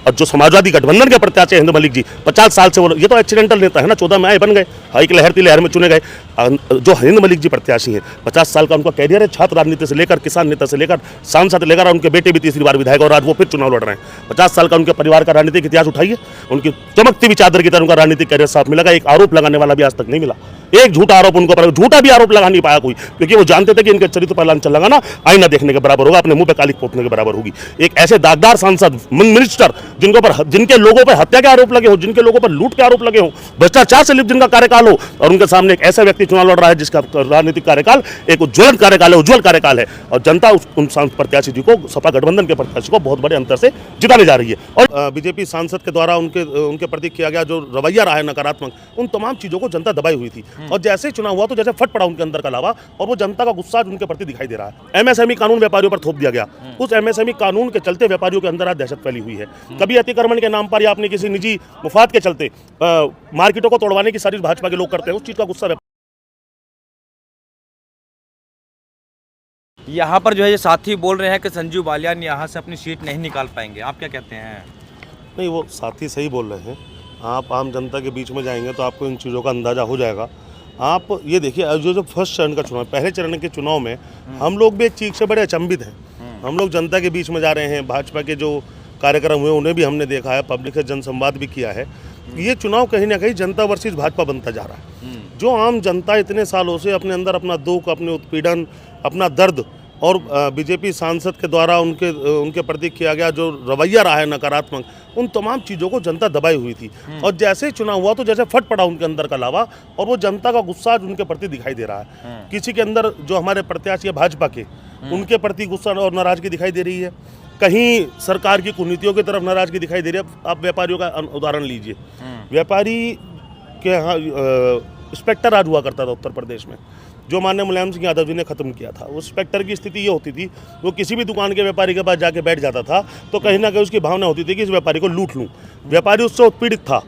और जो समाजवादी गठबंधन के प्रत्याशी हिंद मलिक जी 50 साल से वो, ये तो एक्सीडेंटल नेता है ना, 14 में आए बन गए, हाई की लहर थी, लहर में चुने गए। जो हिंद मलिक जी प्रत्याशी हैं, 50 साल का उनका कैरियर है, छात्र राजनीति से लेकर किसान नेता से लेकर सांसद लेकर, और उनके बेटे भी तीसरी बार विधायक और आज वो फिर चुनाव लड़ रहे हैं। 50 साल का उनके परिवार का राजनीतिक इतिहास उठाइए, उनकी चमकती हुई चादर की तरह उनका राजनीतिक कैरियर साफ मिलेगा। एक आरोप लगाने वाला भी आज तक नहीं मिला, एक झूठा आरोप उनको पर, झूठा भी आरोप लगा नहीं पाया कोई, क्योंकि वो जानते थे कि इनके चरित्र पर लांछन लगाना आईना देखने के बराबर होगा, अपने मुंह पे कालिक पोतने के बराबर होगी। एक ऐसे दागदार सांसद मिनिस्टर जिनके लोगों पर हत्या के आरोप लगे हो, जिनके लोगों पर लूट के आरोप लगे हो, भ्रष्टाचार से लिप्त जिनका कार्यकाल हो, और उनके सामने एक ऐसा व्यक्ति चुनाव लड़ रहा है जिसका राजनीतिक कार्यकाल एक उज्जवल कार्यकाल है, और जनता उन प्रत्याशी जी को, सपा गठबंधन के प्रत्याशी को बहुत बड़े अंतर से जिताने जा रही है। और बीजेपी सांसद के द्वारा उनके प्रति किया गया जो रवैया रहा है नकारात्मक, उन तमाम चीजों को जनता दबाई हुई थी, और जैसे चुनाव हुआ तो जैसे फट पड़ा उनके अंदर का लावा, और वो जनता का गुस्सा उनके प्रति दिखाई दे रहा है। एमएसएमई कानून व्यापारियों पर थोप दिया गया, उस एमएसएमई कानून के चलते व्यापारियों के अंदर आज दहशत फैली हुई है। कभी अतिक्रमण के नाम पर या अपनी किसी निजी मुफाद के चलते मार्केटों को तोड़वाने की साजिश भाजपा के लोग करते हैं, उस चीज का गुस्सा यहाँ पर जो है ये साथी बोल रहे हैं कि संजीव बालियान यहाँ से अपनी सीट नहीं निकाल पाएंगे, आप क्या कहते हैं? नहीं, वो साथी सही बोल रहे हैं। आप आम जनता के बीच में जाएंगे तो आपको इन चीज़ों का अंदाज़ा हो जाएगा। आप ये देखिए, जो फर्स्ट चरण का चुनाव, पहले चरण के चुनाव में हम लोग भी एक चीज़ से बड़े अचंभित हैं। हम लोग जनता के बीच में जा रहे हैं, भाजपा के जो कार्यक्रम हुए उन्हें भी हमने देखा है, पब्लिक से जनसंवाद भी किया है। ये चुनाव कहीं ना कहीं जनता वर्सेस भाजपा बनता जा रहा है। जो आम जनता इतने सालों से अपने अंदर अपना दुख, अपने उत्पीड़न, अपना दर्द, और बीजेपी सांसद के द्वारा उनके प्रति किया गया जो रवैया रहा है नकारात्मक, उन तमाम चीज़ों को जनता दबाई हुई थी, और जैसे चुनाव हुआ तो जैसे फट पड़ा उनके अंदर का लावा, और वो जनता का गुस्सा उनके प्रति दिखाई दे रहा है। किसी के अंदर जो हमारे प्रत्याशी है भाजपा के, उनके प्रति गुस्सा और नाराजगी दिखाई दे रही है, कहीं सरकार की कुनीतियों की तरफ नाराजगी दिखाई दे रही है। आप व्यापारियों का उदाहरण लीजिए, व्यापारी के यहाँ इंस्पेक्टर राज हुआ करता था उत्तर प्रदेश में, जो माननीय मुलायम सिंह यादव जी ने खत्म किया था। उस इंस्पेक्टर की स्थिति ये होती थी, वो किसी भी दुकान के व्यापारी के पास जाके बैठ जाता था तो कहीं ना कहीं उसकी भावना होती थी कि इस व्यापारी को लूट लूँ। व्यापारी उससे उत्पीड़ित था।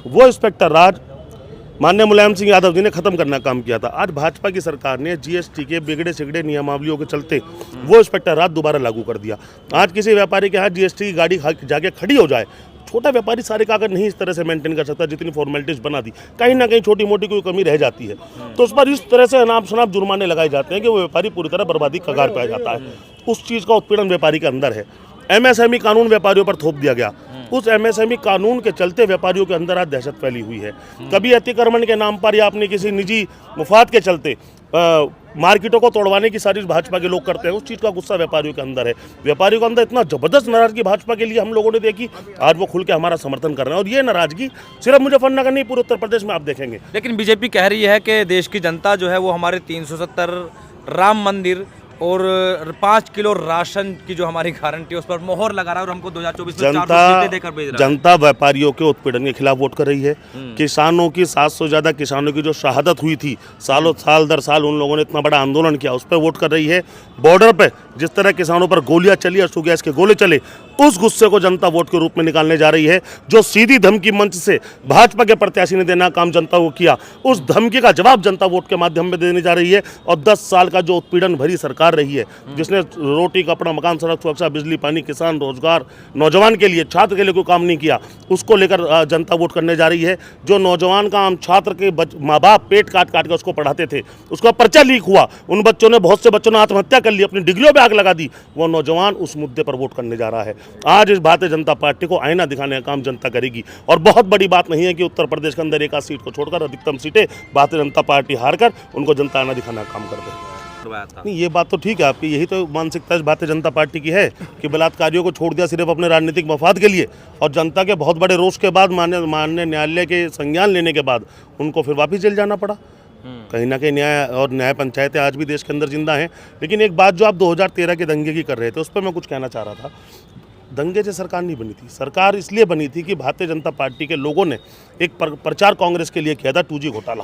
वो इंस्पेक्टर राज माननीय मुलायम सिंह यादव जी ने खत्म करना काम किया था। आज भाजपा की सरकार ने जीएसटी के बिगड़े सिगड़े नियमावलियों के चलते वो इंस्पेक्टर राज दोबारा लागू कर दिया। आज किसी व्यापारी के यहाँ जीएसटी की गाड़ी जाके खड़ी हो जाए, छोटा व्यापारी सारे कागज नहीं इस तरह से मेंटेन कर सकता, जितनी फॉर्मेलिटीज बना दी, कहीं ना कहीं छोटी मोटी कोई कमी रह जाती है, तो उस पर इस तरह से अनाप शनाप जुर्माने लगाए जाते हैं कि वो व्यापारी पूरी तरह बर्बादी कगार पे आ जाता है। उस चीज़ का उत्पीड़न व्यापारी के अंदर है। एमएसएमई कानून व्यापारियों पर थोप दिया गया, उस एमएसएमई कानून के चलते व्यापारियों के अंदर आज दहशत फैली हुई है। कभी अतिक्रमण के नाम पर या अपनी किसी निजी मुफाद के चलते मार्केटों को तोड़वाने की साजिश भाजपा के लोग करते हैं, उस चीज़ का गुस्सा व्यापारियों के अंदर है। व्यापारियों के अंदर इतना जबरदस्त नाराजगी भाजपा के लिए हम लोगों ने देखी, आज वो खुल के हमारा समर्थन कर रहे हैं। और ये नाराजगी सिर्फ मुजफ्फरनगर नहीं, पूरे उत्तर प्रदेश में आप देखेंगे। लेकिन बीजेपी कह रही है कि देश की जनता जो है वो हमारे 370 राम मंदिर और 5 किलो राशन की जो हमारी गारंटी है उस पर मोहर लगा रहा है, और हमको 2024 में 400 सीटें देकर भेज रहा है। जनता व्यापारियों के उत्पीड़न के खिलाफ वोट कर रही है। किसानों की 700 से ज़्यादा किसानों की जो शहादत हुई थी, साल दर साल उन लोगों ने इतना बड़ा आंदोलन किया, उस पर वोट कर रही है। बॉर्डर पे जिस तरह किसानों पर गोलियां चली, आंसू गैस के गोले चले, उस गुस्से को जनता वोट के रूप में निकालने जा रही है। जो सीधी धमकी मंच से भाजपा के प्रत्याशी ने देना काम जनता को किया, उस धमकी का जवाब जनता वोट के माध्यम में देने जा रही है। और 10 साल का जो उत्पीड़न भरी सरकार रही है, जिसने रोटी कपड़ा मकान सड़क सुरक्षा बिजली पानी किसान रोजगार नौजवान के लिए छात्र के लिए कोई काम नहीं किया, उसको लेकर जनता वोट करने जा रही है। जो नौजवान का आम छात्र के माँ बाप पेट काट काट कर उसको पढ़ाते थे, उसका पर्चा लीक हुआ, उन बच्चों ने बहुत से बच्चों ने आत्महत्या कर ली, अपनी डिग्रियों पर आग लगा दी, वो नौजवान उस मुद्दे पर वोट करने जा रहा है। आज इस भारतीय जनता पार्टी को आईना दिखाने का काम जनता करेगी। और बहुत बड़ी बात नहीं है कि उत्तर प्रदेश के अंदर एक आध सीट को छोड़कर अधिकतम सीटें भारतीय जनता पार्टी हारकर उनको जनता आईना दिखाने का काम कर दे। नहीं, ये बात तो ठीक है आपकी, यही तो मानसिकता भारतीय जनता पार्टी की है कि बलात्कारियों को छोड़ दिया सिर्फ अपने राजनीतिक मफाद के लिए, और जनता के बहुत बड़े रोष के बाद माननीय न्यायालय के संज्ञान लेने के बाद उनको फिर वापस जेल जाना पड़ा। कहीं ना कहीं न्याय पंचायतें आज भी देश के अंदर जिंदा हैं। लेकिन एक बात जो आप 2013 के दंगे की कर रहे थे, उस पर मैं कुछ कहना चाह रहा था। दंगे से सरकार नहीं बनी थी, सरकार इसलिए बनी थी कि भारतीय जनता पार्टी के लोगों ने एक प्रचार कांग्रेस के लिए किया था, 2G घोटाला,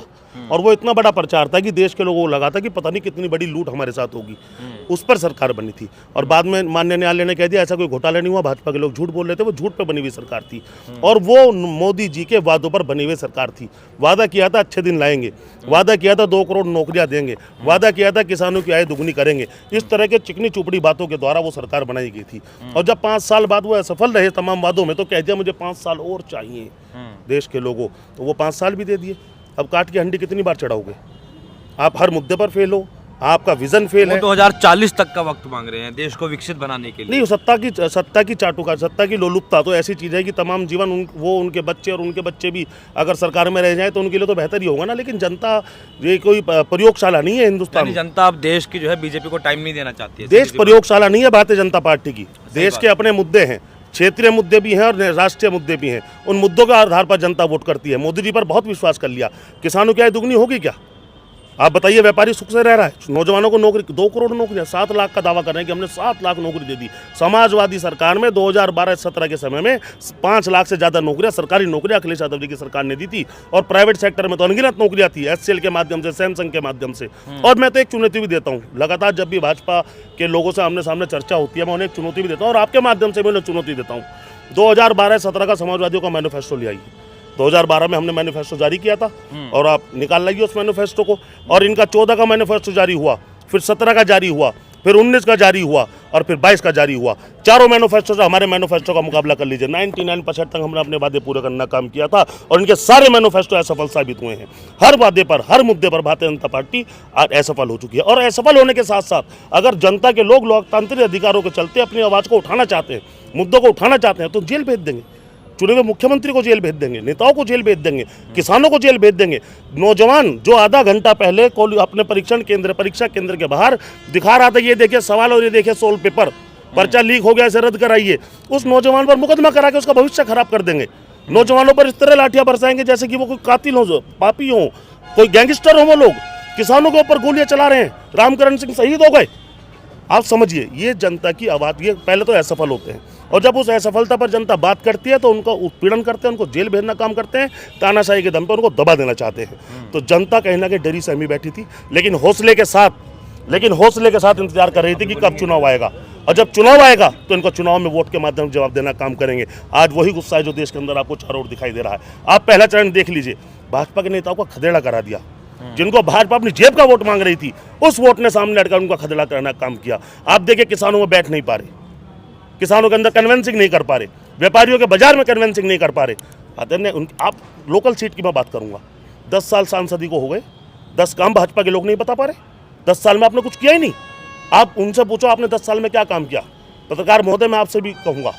और वो इतना बड़ा प्रचार था कि देश के लोगों को लगा था कि पता नहीं कितनी बड़ी लूट हमारे साथ होगी। उस पर सरकार बनी थी, और बाद में माननीय न्यायालय ने कह दिया ऐसा कोई घोटाला नहीं हुआ, भाजपा के लोग झूठ बोल रहे थे, वो झूठ पर बनी हुई सरकार थी। और वो मोदी जी के वादों पर बनी हुई सरकार थी। वादा किया था अच्छे दिन लाएंगे, वादा किया था 2 करोड़ नौकरियां देंगे, वादा किया था किसानों की आय दुगनी करेंगे। इस तरह के चिकनी चुपड़ी बातों के द्वारा वो सरकार बनाई गई थी। और जब 5 साल साल बाद वो असफल रहे तमाम वादों में, तो कह दिया मुझे 5 साल और चाहिए देश के लोगों, तो वो 5 साल भी दे दिए। अब काट की हंडी कितनी बार चढ़ाओगे? आप हर मुद्दे पर फेल हो, आपका विजन फेल है। 2040 तक का वक्त मांग रहे हैं देश को विकसित बनाने के लिए। नहीं, सत्ता की चाटुका, सत्ता की लोलुपता तो ऐसी चीज़ है कि तमाम जीवन वो उनके बच्चे और उनके बच्चे भी अगर सरकार में रह जाए तो उनके लिए तो बेहतर ही होगा ना। लेकिन जनता ये कोई प्रयोगशाला नहीं है हिंदुस्तान में। जनता अब देश की जो है बीजेपी को टाइम नहीं देना चाहती है। देश प्रयोगशाला नहीं है भारतीय जनता पार्टी की। देश के अपने मुद्दे हैं, क्षेत्रीय मुद्दे भी हैं और राष्ट्रीय मुद्दे भी हैं। उन मुद्दों के आधार पर जनता वोट करती है। मोदी जी पर बहुत विश्वास कर लिया, किसानों की आय दुगनी होगी क्या? आप बताइए, व्यापारी सुख से रह रहा है? नौजवानों को नौकरी, 2 करोड़ नौकरियां, 7 लाख का दावा कर रहे हैं कि हमने 7 लाख नौकरी दे दी। समाजवादी सरकार में 2012-17 के समय में 5 लाख से ज़्यादा नौकरियां, सरकारी नौकरियां अखिलेश यादव जी की सरकार ने दी थी। और प्राइवेट सेक्टर में तो अनगिनत नौकरियां थी, HCL के माध्यम से, सैमसंग के माध्यम से। और मैं तो एक चुनौती भी देता हूँ, लगातार जब भी भाजपा के लोगों से आमने सामने चर्चा होती है, मैं उन्हें एक चुनौती भी देता हूँ और आपके माध्यम से मैं उन्हें चुनौती देता हूँ। 2012-17 का समाजवादियों का मैनिफेस्टो ले आइए। 2012 में हमने मैनिफेस्टो जारी किया था और आप निकाल लाइए उस मैनिफेस्टो को। और इनका 14 का मैनिफेस्टो जारी हुआ, फिर 17 का जारी हुआ, फिर 19 का जारी हुआ और फिर 22 का जारी हुआ। चारों मैनिफेस्टो से हमारे मैनिफेस्टो का मुकाबला कर लीजिए। 99% तक हमने अपने वादे पूरे करना काम किया था और इनके सारे मैनिफेस्टो असफल साबित हुए हैं। हर वादे पर, हर मुद्दे पर भारतीय जनता पार्टी आज असफल हो चुकी है। और असफल होने के साथ साथ अगर जनता के लोग लोकतांत्रिक अधिकारों के चलते अपनी आवाज़ को उठाना चाहते हैं, मुद्दों को उठाना चाहते हैं, तो जेल भेज देंगे। चुने हुए मुख्यमंत्री को जेल भेज देंगे, नेताओं को जेल भेज देंगे, किसानों को जेल भेज देंगे। नौजवान जो आधा घंटा पहले अपने परीक्षा केंद्र के बाहर दिखा रहा था, ये देखिए सवाल और ये देखिए सोल्व पेपर, पर्चा लीक हो गया, इसे रद्द कराइए, उस नौजवान पर मुकदमा करा के उसका भविष्य खराब कर देंगे। नौजवानों पर इस तरह लाठियां बरसाएंगे जैसे कि वो कोई कातिल हो, पापी हो, कोई गैंगस्टर हो। वो लोग किसानों के ऊपर गोलियां चला रहे हैं, रामकरण सिंह शहीद हो गए। आप समझिए, ये जनता की आवाज़, ये पहले तो असफल होते हैं और जब उस असफलता पर जनता बात करती है तो उनका उत्पीड़न करते हैं, उनको जेल भेजना काम करते हैं, तानाशाही के दम पर उनको दबा देना चाहते हैं। तो जनता कहीं ना कहीं डरी सहमी बैठी थी, लेकिन हौसले के साथ इंतजार कर रही थी कि कब चुनाव आएगा। और जब चुनाव आएगा तो इनको चुनाव में वोट के माध्यम से जवाब देना काम करेंगे। आज वही गुस्सा है जो देश के अंदर आपको चारों ओर दिखाई दे रहा है। आप पहला चरण देख लीजिए, भाजपा के नेताओं का खदेड़ा करा दिया। जिनको भाजपा अपनी जेब का वोट मांग रही थी, उस वोट ने सामने हटकर उनका खदेड़ा करना काम किया। आप देखिए, किसानों में बैठ नहीं पा रहे, किसानों के अंदर कन्वेंसिंग नहीं कर पा रहे, व्यापारियों के बाजार में कन्वेंसिंग नहीं कर पा रहे। आप लोकल सीट की मैं बात करूंगा, 10 साल सांसदी को हो गए, 10 काम भाजपा के लोग नहीं बता पा रहे। 10 साल में आपने कुछ किया ही नहीं। आप उनसे पूछो आपने 10 साल में क्या काम किया। पत्रकार महोदय, मैं आपसे भी कहूँगा,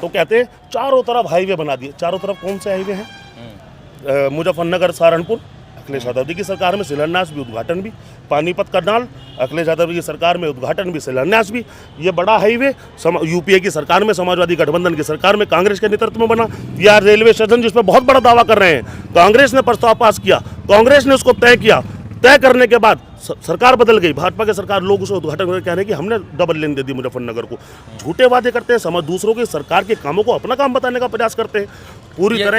तो कहते हैं चारों तरफ हाईवे बना दिए। चारों तरफ कौन से हाईवे हैं? मुजफ्फरनगर, सहारनपुर, अखिलेश यादव जी की सरकार में शिलान्यास भी, उद्घाटन भी। पानीपत करनाल, अखिलेश यादव जी की सरकार में उद्घाटन भी, शिलान्यास भी। ये बड़ा हाईवे यूपीए की सरकार में, समाजवादी गठबंधन की सरकार में, कांग्रेस के नेतृत्व में बना। या रेलवे स्टेशन जिस पर बहुत बड़ा दावा कर रहे हैं, कांग्रेस ने प्रस्ताव पास किया, कांग्रेस ने उसको तय किया। तय करने के बाद सरकार बदल गई, भाजपा के सरकार, लोग उसे उद्घाटन करके कह रहे हैं कि हमने डबल लेन दे दी मुजफ्फरनगर को। झूठे वादे करते हैं, दूसरों की सरकार के कामों को अपना काम बताने का प्रयास करते हैं। पूरी तरह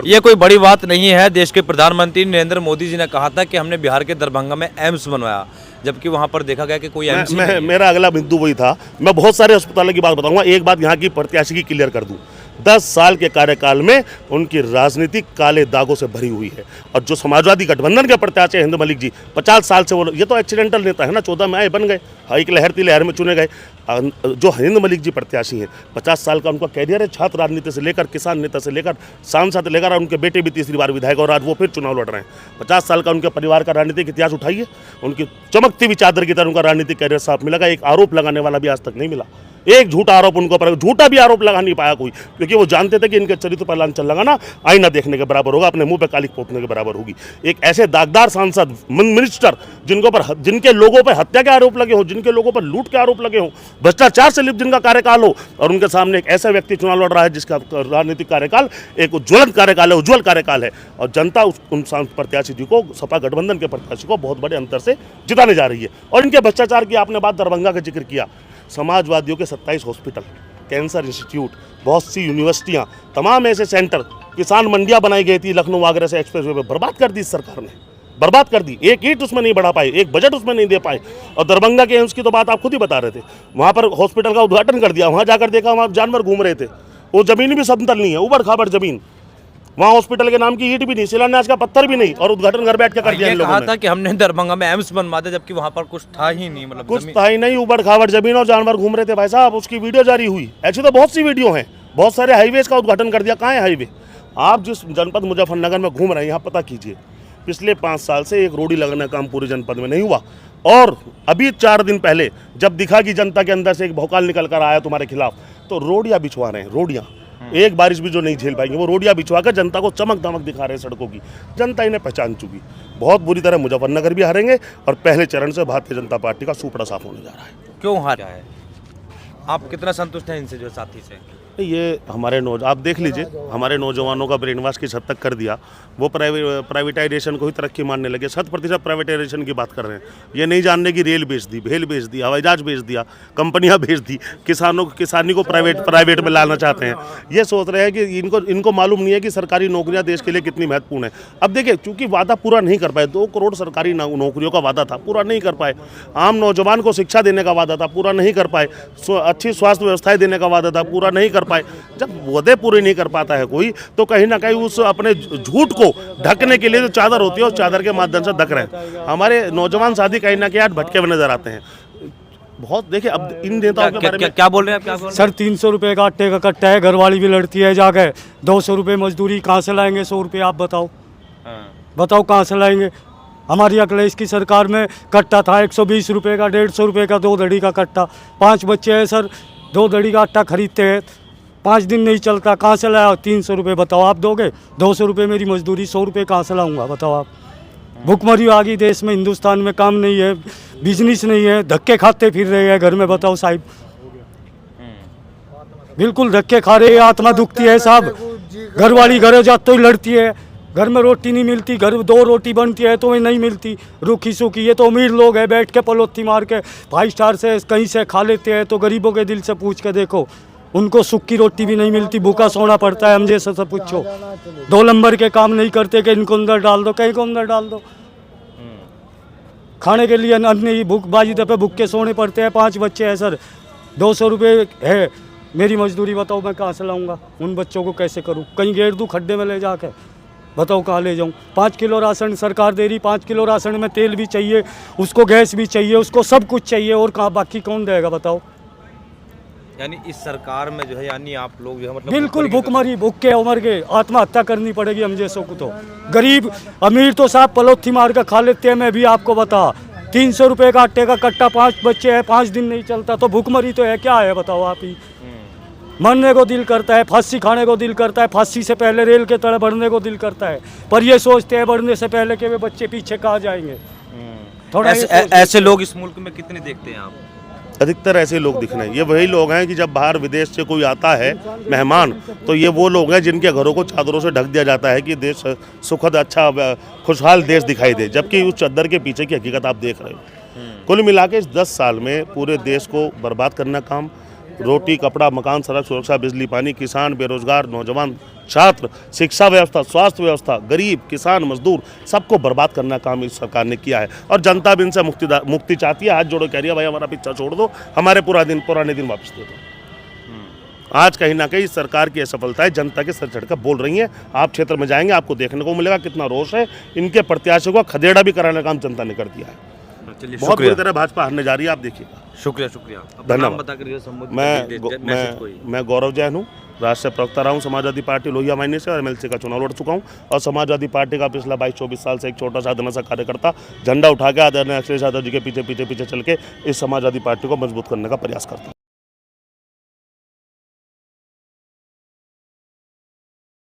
ये कोई बड़ी बात नहीं है। देश के प्रधानमंत्री नरेंद्र मोदी जी ने कहा था कि हमने बिहार के दरभंगा में एम्स बनवाया, जबकि वहां पर देखा गया कि कोई एम्स नहीं है। मेरा अगला बिंदु वही था। मैं बहुत सारे अस्पतालों की बात बताऊंगा। एक बात यहाँ की प्रत्याशी की क्लियर कर दूं, 10 साल के कार्यकाल में उनकी राजनीति काले दागों से भरी हुई है। और जो समाजवादी गठबंधन के प्रत्याशी हिंद मलिक जी, 50 साल से वो, ये तो एक्सीडेंटल नेता है ना, 14 में आए, बन गए, एक लहर थी, लहर में चुने गए। जो हिंद मलिक जी प्रत्याशी हैं, 50 साल का उनका कैरियर है, छात्र राजनीति से लेकर, किसान नेता से लेकर, सांसद से लेकर, उनके बेटे भी 3री बार विधायक और आज वो फिर चुनाव लड़ रहे हैं। 50 साल का उनके परिवार का राजनीतिक इतिहास उठाइए, उनकी चमकती हुई चादर की तरह उनका राजनीतिक कैरियर साफ मिलेगा। एक आरोप लगाने वाला भी आज तक नहीं मिला, एक झूठा आरोप उनको पर, झूठा भी आरोप लगा नहीं पाया कोई, क्योंकि वो जानते थे कि इनके चरित्र पर लांछन लगाना आईना देखने के बराबर होगा, अपने मुंह पे कालिक पोतने के बराबर होगी। एक ऐसे दागदार सांसद, मिनिस्टर, जिनके लोगों पर हत्या के आरोप लगे हों, जिनके लोगों पर लूट के आरोप लगे हों, भ्रष्टाचार से लिप्त जिनका कार्यकाल हो, और उनके सामने एक ऐसा व्यक्ति चुनाव लड़ रहा है जिसका राजनीतिक कार्यकाल एक उज्ज्वल कार्यकाल है। और जनता उन प्रत्याशी जी को, सपा गठबंधन के प्रत्याशी को बहुत बड़े अंतर से जिताने जा रही है। और इनके भ्रष्टाचार की आपने बात दरभंगा का जिक्र किया, समाजवादियों के 27 हॉस्पिटल, कैंसर इंस्टीट्यूट, बहुत सी यूनिवर्सिटियां, तमाम ऐसे सेंटर, किसान मंडियां बनाई गई थी लखनऊ आगरा से एक्सप्रेसवे पे, बर्बाद कर दी इस सरकार ने, बर्बाद कर दी। एक ईंट उसमें नहीं बढ़ा पाए, एक बजट उसमें नहीं दे पाए। और दरभंगा के एम्स की तो बात आप खुद ही बता रहे थे, वहाँ पर हॉस्पिटल का उद्घाटन कर दिया, वहाँ जाकर देखा वहाँ जानवर घूम रहे थे, वो ज़मीन भी समतल नहीं है, ऊबड़ खाबड़ ज़मीन। वहाँ हॉस्पिटल के नाम की ईंट भी नहीं, शिलान्यास का पत्थर भी नहीं, और उद्घाटन घर बैठ के कर दिया ये इन लोगों कहा ने। था कि हमने दरभंगा में एम्स बनवा दिया, जबकि वहाँ पर कुछ था ही नहीं, मतलब कुछ था ही नहीं, उबड़ खाबड़ जमीन और जानवर घूम रहे थे भाई साहब, उसकी वीडियो जारी हुई। ऐसी तो बहुत सी वीडियो हैं, बहुत सारे हाईवेज का उद्घाटन कर दिया। कहाँ है हाईवे? आप जिस जनपद मुजफ्फरनगर में घूम रहे हैं, यहाँ पता कीजिए, पिछले 5 साल से एक रोड़ी लगने का काम पूरे जनपद में नहीं हुआ। और अभी 4 दिन पहले जब दिखा कि जनता के अंदर से एक भौकाल निकल कर आया तुम्हारे खिलाफ, तो रोडियाँ बिछवा रहे हैं, रोडियाँ। एक बारिश भी जो नहीं झेल पाएंगे वो रोडियाँ बिछवा कर जनता को चमक दमक दिखा रहे हैं सड़कों की। जनता इन्हें पहचान चुकी, बहुत बुरी तरह मुजफ्फरनगर भी हारेंगे, और पहले चरण से भारतीय जनता पार्टी का सुपड़ा साफ होने जा रहा है। क्यों हारा है? आप कितना संतुष्ट हैं इनसे, जो साथी से? ये हमारे आप देख लीजिए, हमारे नौजवानों का ब्रेन वॉश किस हद तक कर दिया। वो प्राइवेटाइजेशन को ही तरक्की मानने लगे, 100% प्राइवेटाइजेशन की बात कर रहे हैं। ये नहीं जानने की रेल बेच दी, भेल बेच दी, हवाई जहाज बेच दिया, कंपनियां बेच दी, किसानी को प्राइवेट में लाना चाहते हैं। ये सोच रहे हैं कि इनको मालूम नहीं है कि सरकारी नौकरियां देश के लिए कितनी महत्वपूर्ण है। अब देखिए, चूंकि वादा पूरा नहीं कर पाए, 2 करोड़ सरकारी नौकरियों का वादा था, पूरा नहीं कर पाए। आम नौजवान को शिक्षा देने का वादा था, पूरा नहीं कर पाए। अच्छी स्वास्थ्य व्यवस्थाएं देने का वादा था, पूरा नहीं कर पाए। जब वादे पूरे नहीं कर पाता है कोई, तो कहीं ना कहीं उस अपने झूठ को ढकने के लिए जो चादर होती है, उस चादर के माध्यम से ढक रहे हैं। हमारे नौजवान साथी कहीं ना कहीं आज भटके हुए नजर आते हैं बहुत। देखिए, अब इन नेताओं के बारे में क्या बोल रहे हैं आप? क्या बोल रहे हैं? सर 300 रुपये का आटे का कट्टा है, घरवाली भी लड़ती है जाके। 200 रुपये मजदूरी कहाँ से लाएंगे? 100 रुपये आप बताओ, बताओ कहाँ से लाएंगे? हमारी अखिलेश की सरकार में कट्टा था 120 रुपये का, 150 रुपये का 2 दड़ी का कट्टा। 5 बच्चे हैं सर, 2 दड़ी का आटा खरीदते हैं, 5 दिन नहीं चलता। कहाँ से लाया? 300 रुपये बताओ आप दोगे? 200 रुपये मेरी मजदूरी, 100 रुपये कहाँ से लाऊंगा बताओ आप? भुखमरी आ गई देश में, हिंदुस्तान में काम नहीं है, बिजनेस नहीं है, धक्के खाते फिर रहे हैं घर में, बताओ साहिब। बिल्कुल धक्के खा रहे हैं, आत्मा दुखती है साहब। घरवाली घरे जाते ही लड़ती है, घर में रोटी नहीं मिलती, घर 2 रोटी बनती है तो नहीं मिलती, रूखी सूखी। ये तो अमीर लोग हैं, बैठ के पलोथी मार के 5 स्टार से कहीं से खा लेते हैं, तो गरीबों के दिल से पूछ के देखो, उनको सूखी रोटी भी नहीं मिलती, भूखा सोना पड़ता है। हम जैसे सब पूछो, 2 नंबर के काम नहीं करते कि इनको अंदर डाल दो, कहीं को अंदर डाल दो। खाने के लिए अन्न ही भूखबाजी पे भूखे सोने पड़ते हैं। 5 बच्चे हैं सर, 200 रुपये है मेरी मजदूरी, बताओ मैं कहाँ से लाऊंगा? उन बच्चों को कैसे करूँ? कहीं घेर दूँ खड्डे में ले जाके, बताओ कहाँ ले जाऊँ? 5 किलो राशन सरकार दे रही, 5 किलो राशन में तेल भी चाहिए, उसको गैस भी चाहिए, उसको सब कुछ चाहिए, और कहाँ बाकी कौन देगा बताओ? यानी इस सरकार में जो है, यानी आप लोग जो है मतलब बिल्कुल भूखमरी, भूखे उमर के आत्महत्या करनी पड़ेगी हम जैसों को। तो गरीब अमीर तो साहब पलोथी मार कर खा लेते हैं। मैं भी आपको बता, 300 रुपये का आटे का कट्टा, 5 बच्चे हैं, 5 दिन नहीं चलता, तो भूखमरी तो है क्या है बताओ आप ही? मरने को दिल करता है, फांसी खाने को दिल करता है, फांसी से पहले रेल के तले बढ़ने को दिल करता है, पर ये सोचते हैं बढ़ने से पहले कि वे बच्चे पीछे कहाँ जाएंगे। थोड़ा ऐसे लोग इस मुल्क में कितने देखते हैं आप? अधिकतर ऐसे लोग दिख रहे हैं। ये वही लोग हैं कि जब बाहर विदेश से कोई आता है मेहमान, तो ये वो लोग हैं जिनके घरों को चादरों से ढक दिया जाता है कि देश सुखद, अच्छा, खुशहाल देश दिखाई दे, जबकि उस चादर के पीछे की हकीकत आप देख रहे हो। कुल मिला के इस 10 साल में पूरे देश को बर्बाद करना काम, रोटी, कपड़ा, मकान, सड़क सुरक्षा, बिजली, पानी, किसान, बेरोजगार, नौजवान, छात्र, शिक्षा व्यवस्था, स्वास्थ्य व्यवस्था, गरीब, किसान, मजदूर, सबको बर्बाद करना काम इस सरकार ने किया है। और जनता भी इनसे मुक्ति चाहती है, हाथ जोड़ो कह रही है भाई हमारा पीछा छोड़ दो, हमारे पुराने दिन वापस दे दो। आज कहीं ना कहीं सरकार की असफलताएं जनता के सर चढ़कर बोल रही हैं। आप क्षेत्र में जाएंगे, आपको देखने को मिलेगा कितना रोष है। इनके प्रत्याशियों को खदेड़ा भी कराने का काम जनता ने कर दिया है। बहुत बुरी तरह भाजपा हारने जा रही है, आप देखिएगा। शुक्रिया। धन्यवाद। मैं गौरव जैन हूँ, राष्ट्रीय प्रवक्ता रहा हूँ समाजवादी पार्टी लोहिया मायने से, और MLC का चुनाव लड़ चुका हूँ। और समाजवादी पार्टी का पिछला 22-24 साल से एक छोटा सा अदना सा कार्यकर्ता झंडा उठा के आदरणीय अखिलेश यादव जी के पीछे चल के इस समाजवादी पार्टी को मजबूत करने का प्रयास करता हूँ।